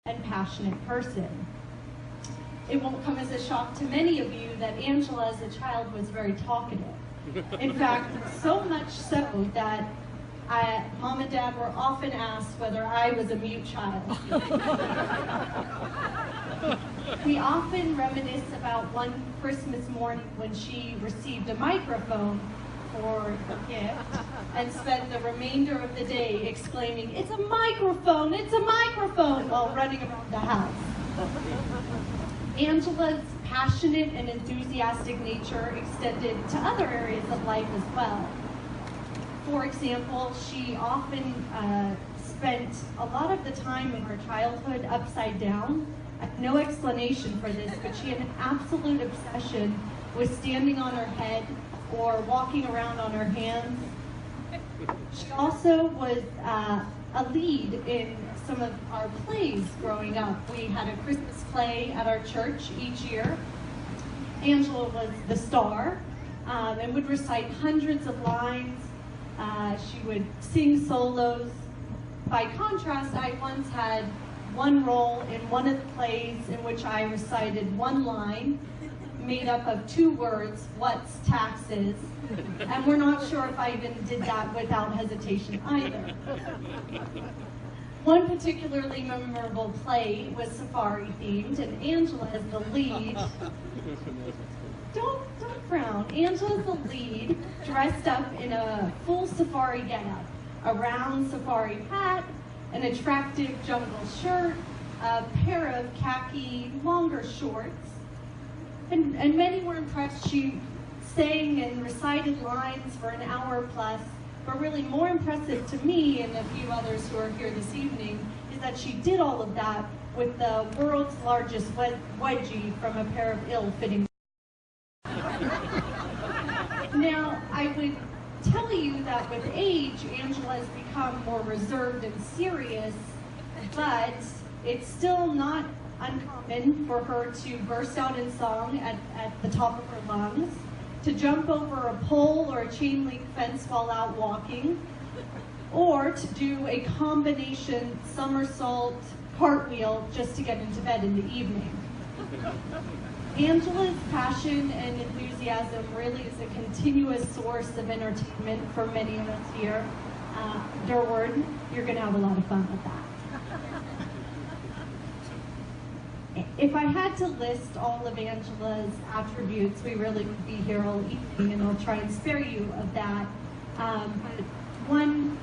and passionate person. It won't come as a shock to many of you that Angela as a child was very talkative. In fact, so much so that Mom and Dad were often asked whether I was a mute child. We often reminisce about one Christmas morning when she received a microphone for a gift and spent the remainder of the day exclaiming, "It's a microphone! It's a microphone!" while running around the house. Angela's passionate and enthusiastic nature extended to other areas of life as well. For example, she often spent a lot of the time in her childhood upside down. I have no explanation for this, but she had an absolute obsession with standing on her head or walking around on her hands. She also was a lead in some of our plays growing up. We had a Christmas play at our church each year. Angela was the star and would recite hundreds of lines. She would sing solos. By contrast, I once had one role in one of the plays in which I recited one line made up of 2 words, "What's taxes?" And we're not sure if I even did that without hesitation either. One particularly memorable play was safari themed, and Angela as the lead. Don't frown. Angela's the lead, dressed up in a full safari getup, a round safari hat, an attractive jungle shirt, a pair of khaki longer shorts, and many were impressed. She sang and recited lines for an hour plus, but really more impressive to me and a few others who are here this evening is that she did all of that with the world's largest wedgie from a pair of ill-fitting. Now, I would tell you that with age, Angela has become more reserved and serious, but it's still not uncommon for her to burst out in song at the top of her lungs, to jump over a pole or a chain link fence while out walking, or to do a combination somersault cartwheel just to get into bed in the evening. Angela's passion and enthusiasm really is a continuous source of entertainment for many of us here. Durward, you're going to have a lot of fun with that. If I had to list all of Angela's attributes, we really would be here all evening, and I'll try and spare you of that. But one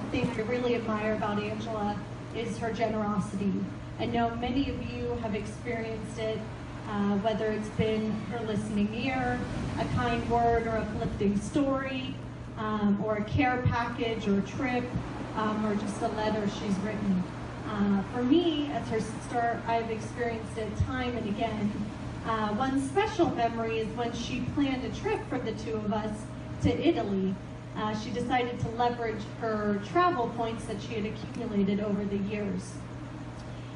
thing I really admire about Angela is her generosity. I know many of you have experienced it, whether it's been her listening ear, a kind word or uplifting story, or a care package or a trip, or just a letter she's written. For me, as her sister, I've experienced it time and again. One special memory is when she planned a trip for the 2 of us to Italy. She decided to leverage her travel points that she had accumulated over the years.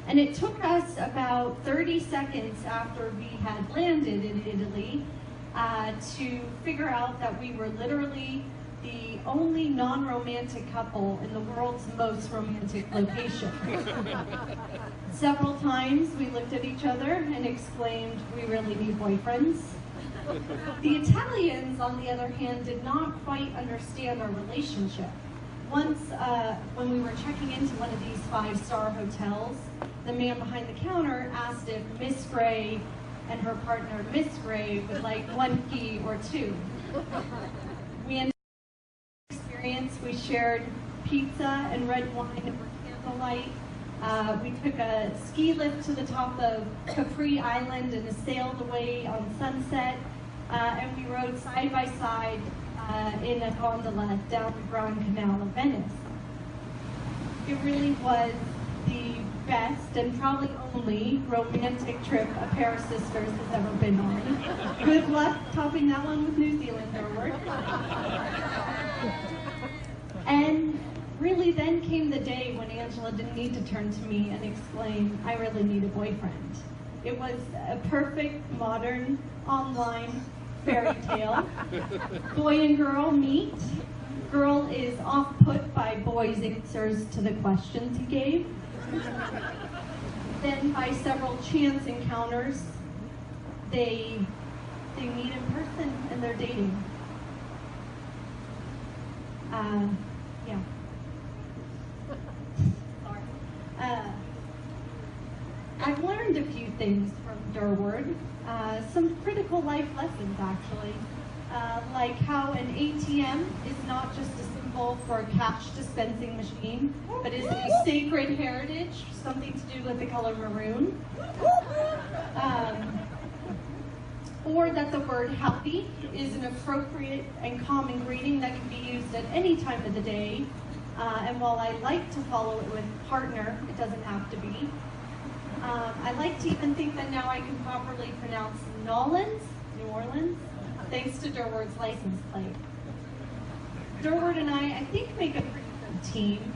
And it took us about 30 seconds after we had landed in Italy to figure out that we were literally the only non-romantic couple in the world's most romantic location. Several times we looked at each other and exclaimed, "We really need boyfriends." The Italians, on the other hand, did not quite understand our relationship. Once, when we were checking into one of these 5-star hotels, the man behind the counter asked if Miss Gray and her partner, Miss Gray, would like 1 key or 2. We ended up experience. We shared pizza and red wine over candlelight. We took a ski lift to the top of Capri Island and sailed away on sunset, and we rode side by side in a gondola down the Grand Canal of Venice. It really was the best and probably only romantic trip a pair of sisters has ever been on. Good luck topping that one with New Zealand, Durward. And really then came the day when Angela didn't need to turn to me and exclaim, "I really need a boyfriend." It was a perfect modern online fairy tale. Boy and girl meet. Girl is off put by boy's answers to the questions he gave. then by several chance encounters, they meet in person and they're dating. Yeah. Sorry. I've learned a few things from Durward, some critical life lessons actually, like how an ATM is not just a symbol for a cash dispensing machine, but is a sacred heritage, something to do with the color maroon. Or that the word happy is an appropriate and common greeting that can be used at any time of the day. And while I like to follow it with partner, it doesn't have to be. I like to even think that now I can properly pronounce New Orleans, thanks to Durward's license plate. Durward and I think, make a pretty good team.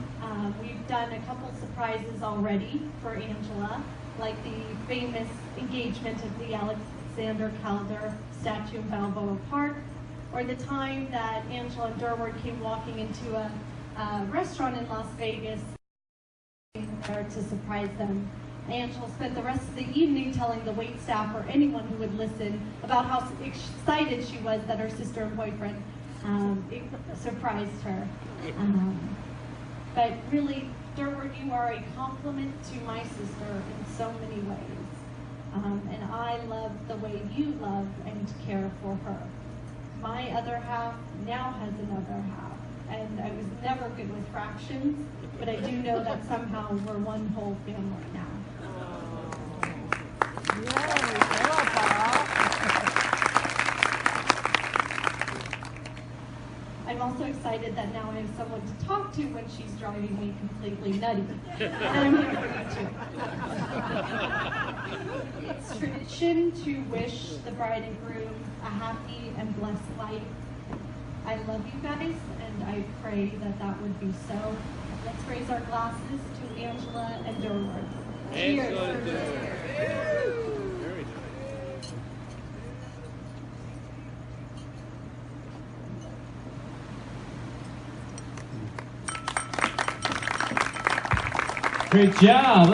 We've done a couple surprises already for Angela, like the famous engagement of the Alexander Calder statue in Balboa Park, or the time that Angela and Durward came walking into a restaurant in Las Vegas there to surprise them. Angela spent the rest of the evening telling the waitstaff or anyone who would listen about how excited she was that her sister and boyfriend surprised her. But really, Durward, you are a compliment to my sister in so many ways. And I love the way you love and care for her. My other half now has another half. And I was never good with fractions, but I do know that somehow we're one whole family now. I'm also excited that now I have someone to talk to when she's driving me completely nutty. And I'm here for you too. It's tradition to wish the bride and groom a happy and blessed life. I love you guys, and I pray that that would be so. Let's raise our glasses to Angela and Durward. Cheers. Very nice. Great job.